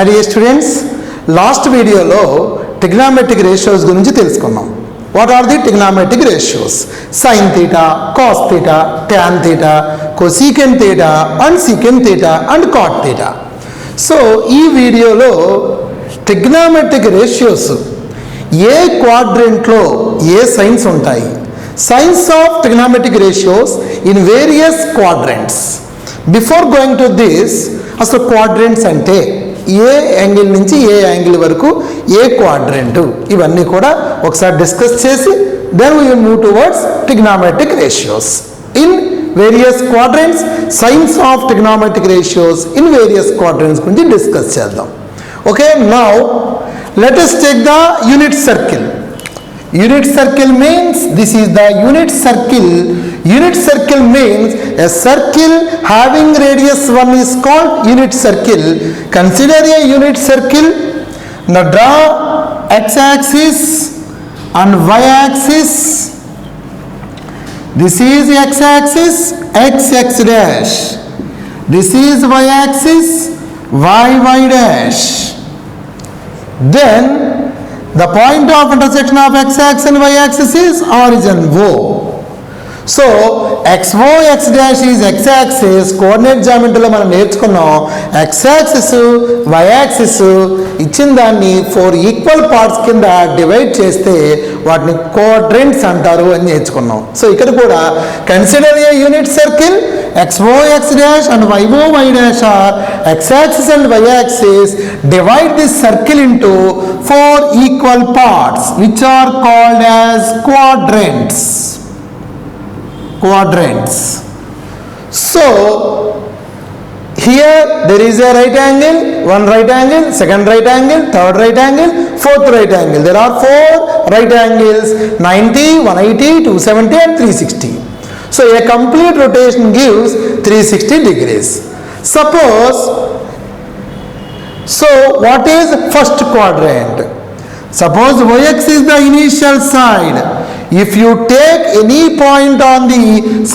Hi dear students, last video lo trigonometric ratios gurinchi telusukunnam. What are the trigonometric ratios? Sin theta, cos theta, tan theta, cosecant theta and secant theta and cot theta. So ee video lo trigonometric ratios A quadrant లో ఏ signs ఉంటాయి, signs of trigonometric ratios in various quadrants. Before going to this, అసలు quadrants అంటే ఏ angle నుంచి ఏ angle వరకు ఏ quadrant, ఇవన్నీ కూడా ఒకసారి discuss చేసి then we will move towards trigonometric ratios in various quadrants, signs of trigonometric ratios in various quadrants గురించి discuss చేద్దాం. Okay, now let us take the unit circle. Unit circle means this is the unit circle. Unit circle means a circle having radius 1 is called unit circle. Consider a unit circle. Now draw x-axis and y-axis. This is x-axis, x dash. This is y-axis, y dash. Then the point of intersection of x-axis and y-axis is origin O. So xo x dash is x-axis. Coordinate జామెట్రీలో మనం నేర్చుకున్నాం x-axis y-axis ఇచ్చిన దాన్ని 4 equal parts కింద divide చేస్తే వాటిని quadrants అంటారు అని నేర్చుకున్నాం. సో ఇక్కడ కూడా consider A unit circle. xo x dash and yo y dash are x-axis and y-axis. Divide this circle into 4 equal parts which are called as quadrants. So here there is a right angle, one right angle, second right angle, third right angle, fourth right angle. There are 4 right angles: 90, 180, 270 and 360. So a complete rotation gives 360 degrees. Suppose, so what is first quadrant? Suppose Yx is the initial side. If you take any point on the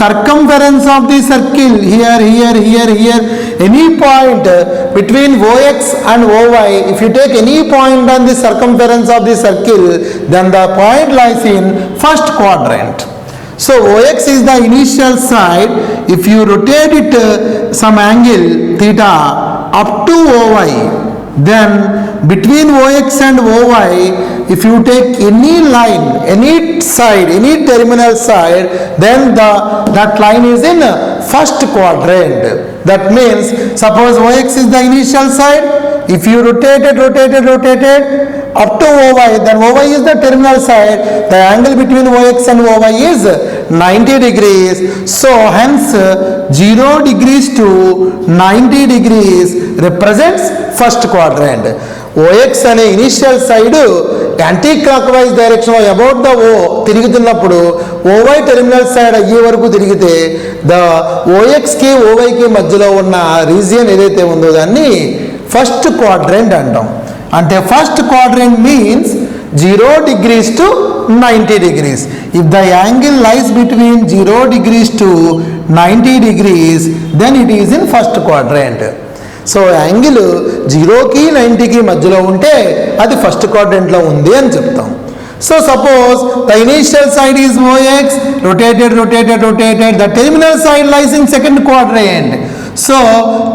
circumference of the circle, here, any point between Ox and Oy, if you take any point on the circumference of the circle, then the point lies in first quadrant. So Ox is the initial side. If you rotate it some angle theta up to Oy, then between Ox and Oy, if you take any line, any side, any terminal side, then that line is in first quadrant. That means suppose Ox is the initial side. If you rotate it up to Oy, then Oy is the terminal side. The angle between Ox and Oy is 90 degrees. So hence 0 degrees to 90 degrees represents first quadrant. Ox అనే initial side anticlockwise direction about the O తిరుగుతున్నప్పుడు OY terminal side అయ్యే వరకు తిరిగితే the ఓఎక్స్కి ఓవైకి మధ్యలో ఉన్న region ఏదైతే ఉందో దాన్ని ఫస్ట్ క్వాడ్రెంట్ అంటాం. అంటే first quadrant means 0 degrees to 90 degrees. If the angle lies between 0 degrees to 90 degrees, then it is in first quadrant. So angle 0కి 90కి మధ్యలో ఉంటే అది ఫస్ట్ క్వాడ్రెంట్లో ఉంది అని చెప్తాం. So suppose the initial side is Ox, rotated, the terminal side lies in second quadrant. So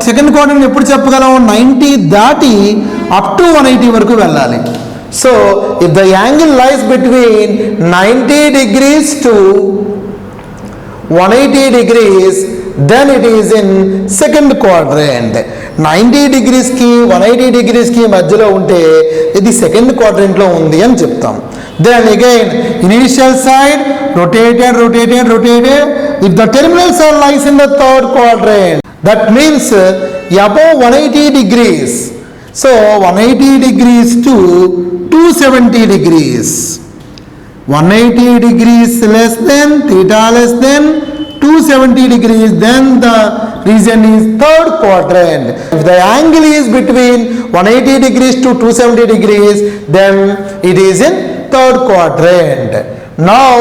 second quadrant ఎప్పుడు చెప్పగలం? 90 దాటి అప్ టు 180 వరకు వెళ్ళాలి. So if the angle lies between 90 degrees to 180 degrees, then it is in second quadrant. 90 degrees కి 180 degrees కి మధ్యలో ఉంటే ఇది సెకండ్ క్వాడ్రెంట్ లో ఉంది అని చెప్తాం. Then again initial side rotated. If the terminal side lies in the third quadrant, that means above 180 degrees. So 180 degrees to 270 degrees. 180 degrees less than theta less than 270 degrees, then the region is third quadrant. If the angle is between 180 degrees to 270 degrees, then it is in third quadrant. Now,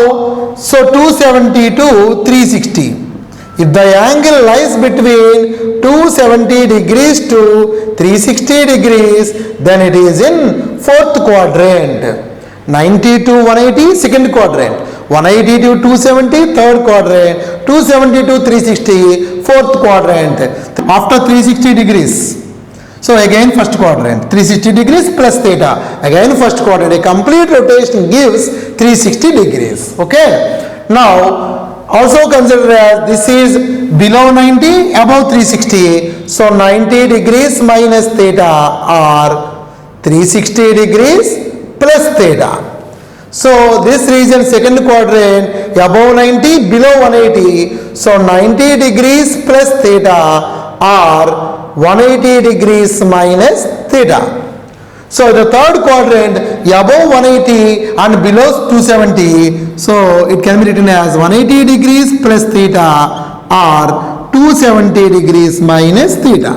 so 270 to 360. If the angle lies between 270 degrees to 360 degrees, then it is in fourth quadrant. 90 to 180, second quadrant. 180 to 270, third quadrant. 270 to 360, fourth quadrant. After 360 degrees. So again first quadrant. 360 degrees plus theta. Again first quadrant. A complete rotation gives 360 degrees. Okay. Now also consider as this is below 90, above 360. So 90 degrees minus theta or 360 degrees plus theta. So this region second quadrant above 90, below 180. So 90 degrees plus theta or 180 degrees minus theta. So the third quadrant above 180 and below 270. So it can be written as 180 degrees plus theta or 270 degrees minus theta.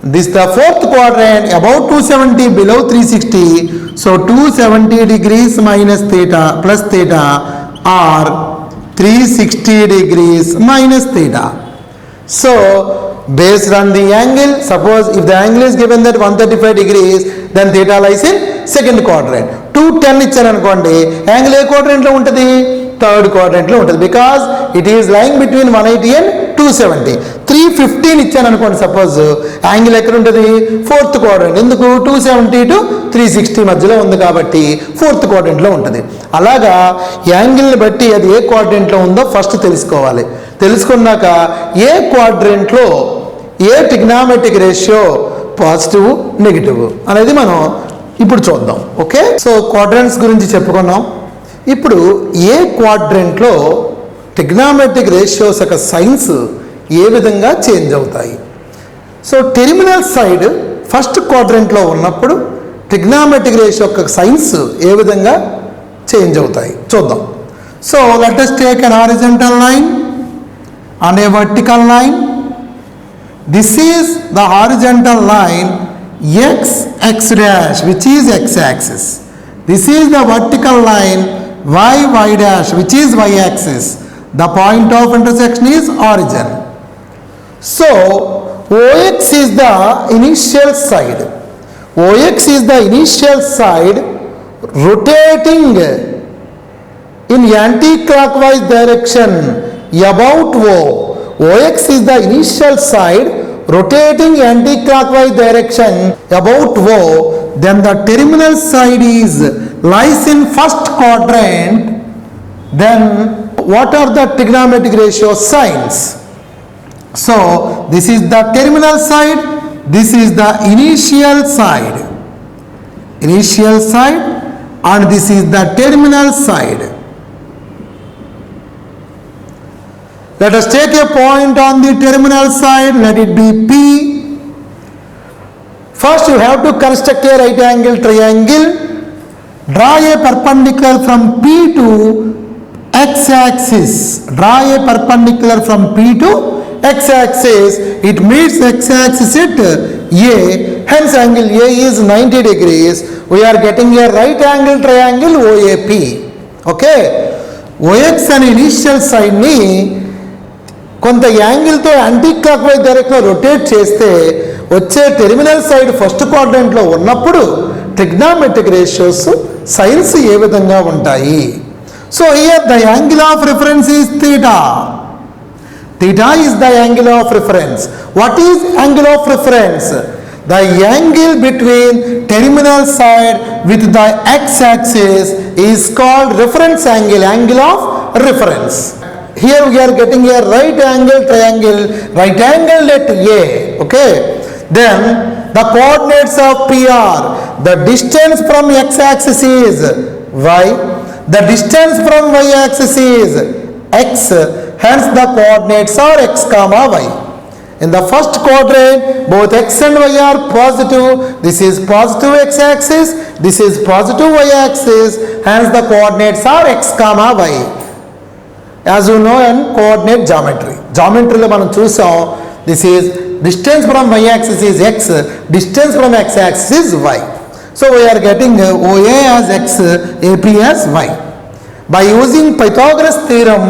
This is the fourth quadrant above 270, below 360. So 270 degrees minus theta plus theta or 360 degrees minus theta. So based on the angle, suppose if the angle is given that 135 degrees, then theta lies in second quadrant. 210 ఇచ్చాను అనుకోండి, angle A quadrant లో ఉంటుంది? Third quadrant లో ఉంటుంది. Because it is లైంగ్ between 180 and 270. 315 ఇచ్చాను అనుకోండి, suppose angle ఎక్కడ ఉంటుంది? Fourth quadrant. ఎందుకు? 270 టు 360 మధ్యలో ఉంది కాబట్టి ఫోర్త్ క్వాడ్రెంట్ లో ఉంటుంది. అలాగా యాంగిల్ని బట్టి అది ఏ క్వాడ్రెంట్ లో ఉందో ఫస్ట్ తెలుసుకోవాలి. తెలుసుకున్నాక ఏ క్వాడ్రెంట్ లో ఏ ట్రిగ్నామెట్రిక్ రేషియో పాజిటివ్ నెగిటివ్ అనేది మనం ఇప్పుడు చూద్దాం. ఓకే, సో క్వాడ్రెంట్స్ గురించి చెప్పుకున్నాం. ఇప్పుడు ఏ క్వాడ్రెంట్లో ట్రిగ్నామెట్రిక్ రేషియోస్ యొక్క సైన్స్ ఏ విధంగా చేంజ్ అవుతాయి? సో టెర్మినల్ సైడ్ ఫస్ట్ క్వాడ్రెంట్లో ఉన్నప్పుడు ట్రిగ్నామెట్రిక్ రేషియో యొక్క సైన్స్ ఏ విధంగా చేంజ్ అవుతాయి చూద్దాం. So let us take an horizontal line and a vertical line. This is the horizontal line x dash, which is x-axis. This is the vertical line y dash, which is y-axis. The point of intersection is origin. So OX is the initial side. OX is the initial side rotating in anti-clockwise direction about O. OX is the initial side rotating anti-clockwise direction about O. Then the terminal side lies in first quadrant. Then what are the trigonometric ratio signs? So this is the terminal side, this is the initial side, and this is the terminal side. Let us take a point on the terminal side, let it be P. First you have to construct a right angle triangle. Draw a perpendicular from P to x-axis. Draw a perpendicular from P to x-axis. It meets x-axis at A. Hence angle A is 90 degrees. We are getting a right angle triangle OAP. Okay. OX and initial side ni కొంత యాంగిల్తో anti clock wise డైరెక్షన్లో rotate చేస్తే వచ్చే terminal side first క్వాడ్రంట్లో ఉన్నప్పుడు trigonometric ratios science ఏ విధంగా ఉంటాయి? So here the angle of reference is theta. Theta is the angle of reference. What is angle of reference? The angle between terminal side with the x-axis is called reference angle, angle of reference. Here we are getting a right angle triangle, right angle at A. Okay. Then the coordinates of PR, the distance from x-axis is y, the distance from y-axis is x, hence the coordinates are x comma y. In the first quadrant, both x and y are positive. This is positive x-axis, this is positive y-axis, hence the coordinates are x comma y. As you know in coordinate geometry. Geometry lo manam chusam, this is distance from y-axis is x, distance from x-axis is y. So we are getting OA as x, AP as y. By using Pythagoras theorem,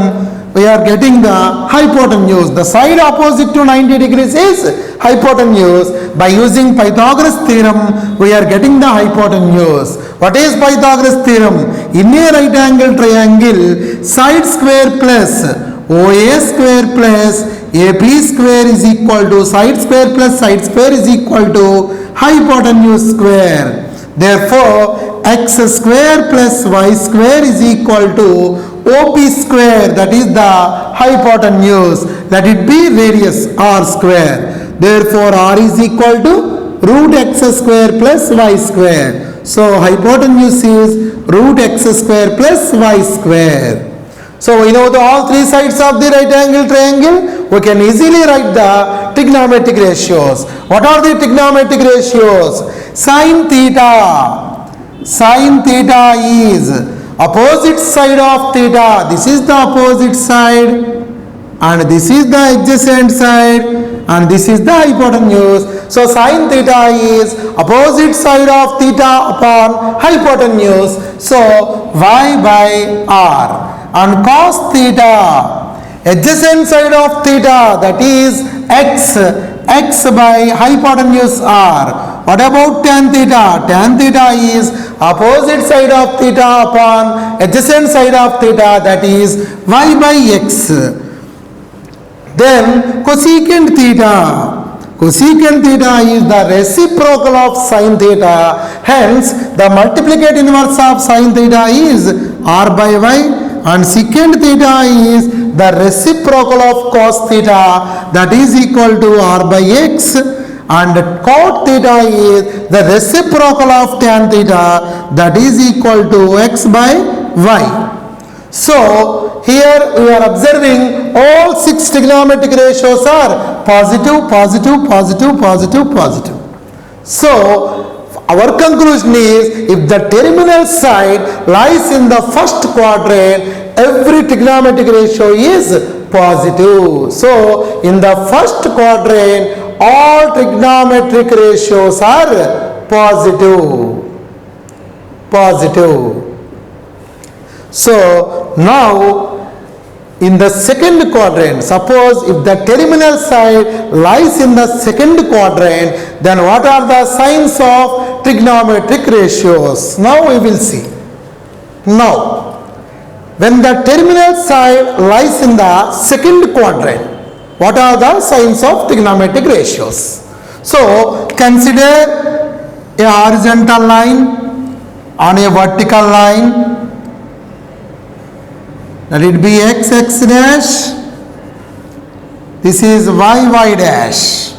we are getting the hypotenuse. The side opposite to 90 degrees is hypotenuse. By using Pythagoras theorem, we are getting the hypotenuse. What is Pythagoras theorem? In a right angle triangle, side square plus OA square plus AP square is equal to side square plus side square is equal to hypotenuse square. Therefore, x square plus y square is equal to OP square, that is the hypotenuse. Let it be radius r square. Therefore, r is equal to root x square plus y square. So, hypotenuse is root x square plus y square. So, we know all three sides of the right angle triangle. We can easily write the trigonometric ratios. What are the trigonometric ratios? Sin theta. Sin theta is opposite side of theta. This is the opposite side and this is the adjacent side and this is the hypotenuse. So sin theta is opposite side of theta upon hypotenuse. So y by r. And cos theta, adjacent side of theta, that is x by hypotenuse r. What about tan theta? Tan theta is opposite side of theta upon adjacent side of theta, that is y by x. Then cosecant theta. Cosecant theta is the reciprocal of sin theta. Hence, the multiplicative inverse of sin theta is r by y. And secant theta is the reciprocal of cos theta, that is equal to r by x, and cot theta is the reciprocal of tan theta, that is equal to x by y. So here we are observing all six trigonometric ratios are positive, positive, positive, positive, positive. So our conclusion is, if the terminal side lies in the first quadrant, every trigonometric ratio is positive. So, in the first quadrant, all trigonometric ratios are positive. Positive. So, now, in the second quadrant, suppose if the terminal side lies in the second quadrant, then what are the signs of trigonometric ratios? Now we will see. Now, when the terminal side lies in the second quadrant, what are the signs of trigonometric ratios? So, consider a horizontal line on a vertical line. Let it be x dash. This is y dash.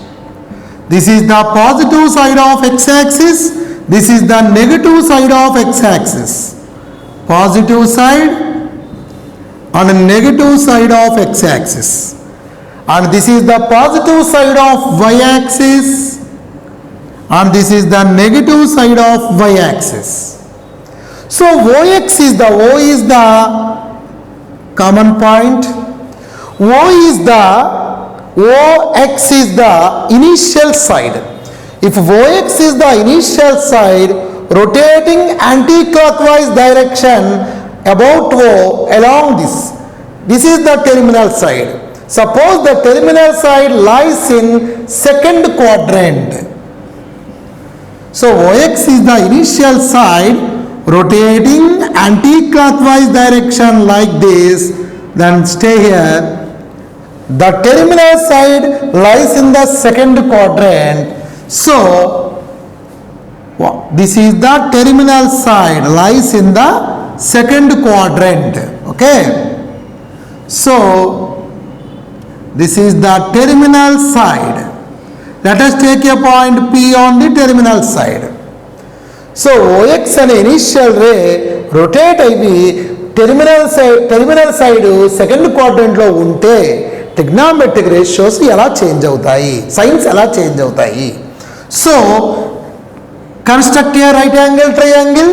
This is the positive side of x-axis. This is the negative side of x-axis. Positive side and negative side of x-axis. And this is the positive side of y-axis. And this is the negative side of y-axis. So OX is the common point. OX is the initial side. If OX is the initial side, rotating anti-clockwise direction about O along this. This is the terminal side. Suppose the terminal side lies in second quadrant. So OX is the initial side, rotating anti-clockwise direction like this, then stay here. The terminal side lies in the second quadrant. So, this is the terminal side lies in the second quadrant. Okay. So, this is the terminal side. Let us take a point P on the terminal side. So OX అనే initial రే rotate అయ్యి terminal side second క్వాడ్రంట్లో ఉంటే trigonometric ratios ఎలా change అవుతాయి, science ఎలా change అవుతాయి? So construct a right angle triangle,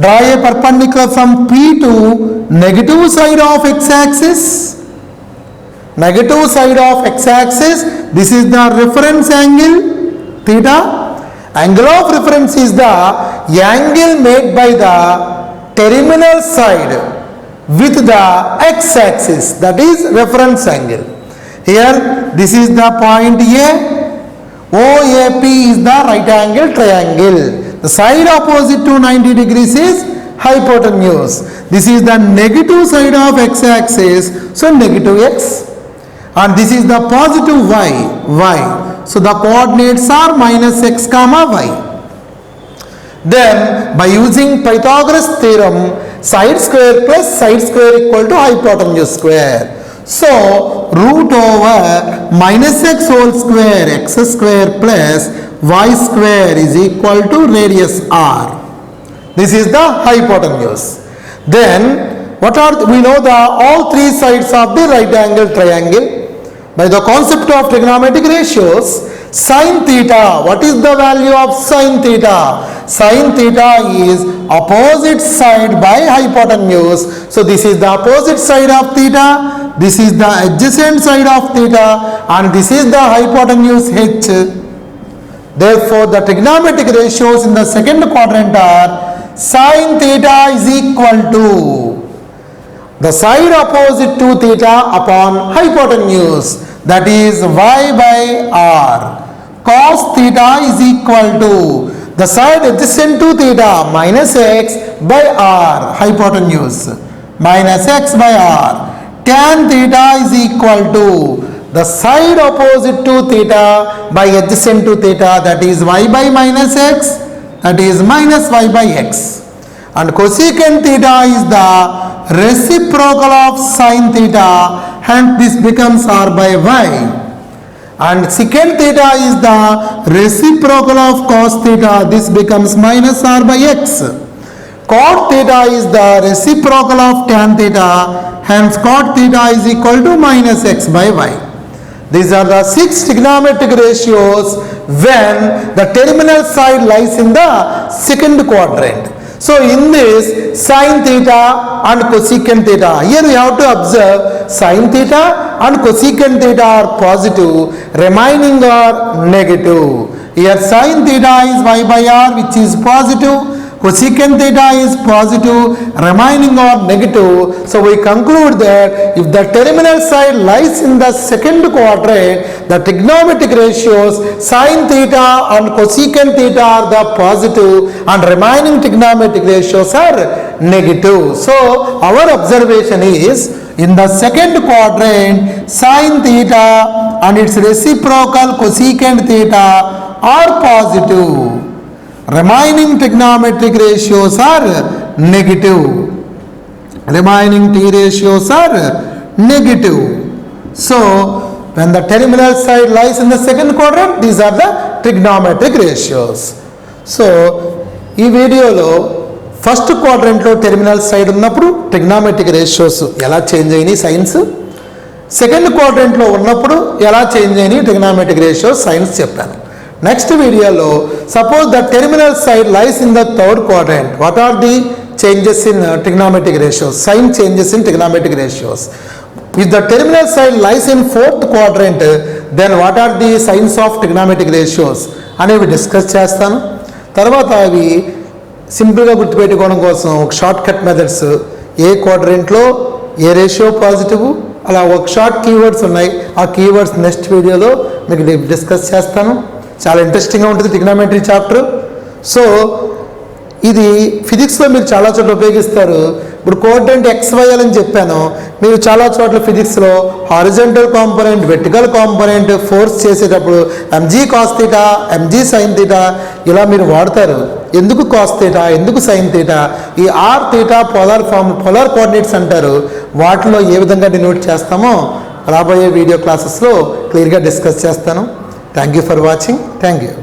draw A perpendicular from P to negative side of x axis. Negative side of x axis, this is the reference angle theta. Angle of reference is the angle made by the terminal side with the x-axis, that is reference angle. Here this is the point A. OAP is the right angle triangle. The side opposite to 90 degrees is hypotenuse. This is the negative side of x-axis, so negative x. And this is the positive y. So the coordinates are minus x comma y. Then by using Pythagoras theorem, side square plus side square equal to hypotenuse square. So root over minus x whole square, x square plus y square is equal to radius r. This is the hypotenuse. Then we know all three sides of the right angle triangle. By the concept of trigonometric ratios, sin theta, what is the value of sin theta? Sin theta is opposite side by hypotenuse. So this is the opposite side of theta, this is the adjacent side of theta, and this is the hypotenuse h. Therefore, the trigonometric ratios in the second quadrant are sin theta is equal to the side opposite to theta upon hypotenuse, that is y by r. Cos theta is equal to the side adjacent to theta minus x by r, hypotenuse, minus x by r. Tan theta is equal to the side opposite to theta by adjacent to theta, that is y by minus x, that is minus y by x. And cosecant theta is the reciprocal of sin theta, hence this becomes r by y. And secant theta is the reciprocal of cos theta, this becomes minus r by x. Cot theta is the reciprocal of tan theta, hence cot theta is equal to minus x by y. These are the 6 trigonometric ratios when the terminal side lies in the second quadrant. So in this, sin theta and cosecant theta, here we have to observe sin theta and cosecant theta are positive, remaining are negative. Here sin theta is y by r, which is positive, cosecant theta is positive, remaining are negative. So we conclude that if the terminal side lies in the second quadrant, the trigonometric ratios sin theta and cosecant theta are the positive and remaining trigonometric ratios are negative. So our observation is, in the second quadrant, sin theta and its reciprocal cosecant theta are positive. Remaining trigonometric ratios are negative. Remaining T ratios are negative. So when the terminal side lies in the second quadrant, these are the trigonometric ratios. So ఈ వీడియోలో first క్వాడ్రంట్లో terminal side ఉన్నప్పుడు trigonometric ratios ఎలా change అయినాయి signs, second క్వాడ్రంట్లో ఉన్నప్పుడు ఎలా change అయినాయి ట్రిగ్నామెట్రిక్ రేషియోస్ సైన్స్ చెప్పాను. నెక్స్ట్ వీడియోలో suppose the terminal side lies in the third quadrant, what are the changes in trigonometric ratios, sign changes in trigonometric ratios. If the terminal side lies in fourth quadrant, then what are the signs of trigonometric ratios అనేవి డిస్కస్ చేస్తాను. తర్వాత అవి సింపుల్గా గుర్తుపెట్టుకోవడం కోసం ఒక short cut methods, ఏ క్వాడ్రంట్లో ఏ ratio positive, అలా ఒక షార్ట్ కీవర్డ్స్ ఉన్నాయి. ఆ కీవర్డ్స్ నెక్స్ట్ వీడియోలో మీకు డిస్కస్ చేస్తాను. చాలా ఇంట్రెస్టింగ్గా ఉంటుంది ట్రిగ్నామెట్రీ చాప్టర్. సో ఇది ఫిజిక్స్లో మీరు చాలా చోట్ల ఉపయోగిస్తారు. ఇప్పుడు కోఆర్డినేట్ XY అని చెప్పాను, మీరు చాలా చోట్ల ఫిజిక్స్లో horizontal component, vertical component, force చేసేటప్పుడు mg cos theta, mg sin theta ఇలా మీరు వాడతారు. ఎందుకు కాస్ థీటా, ఎందుకు సైన్ థీటా, ఈ ఆర్ థీటా పోలార్ కోఆర్డినేట్స్ అంటారు. వాటిలో ఏ విధంగా డినోట్ చేస్తామో రాబోయే వీడియో క్లాసెస్లో క్లియర్గా డిస్కస్ చేస్తాను. Thank you for watching. Thank you.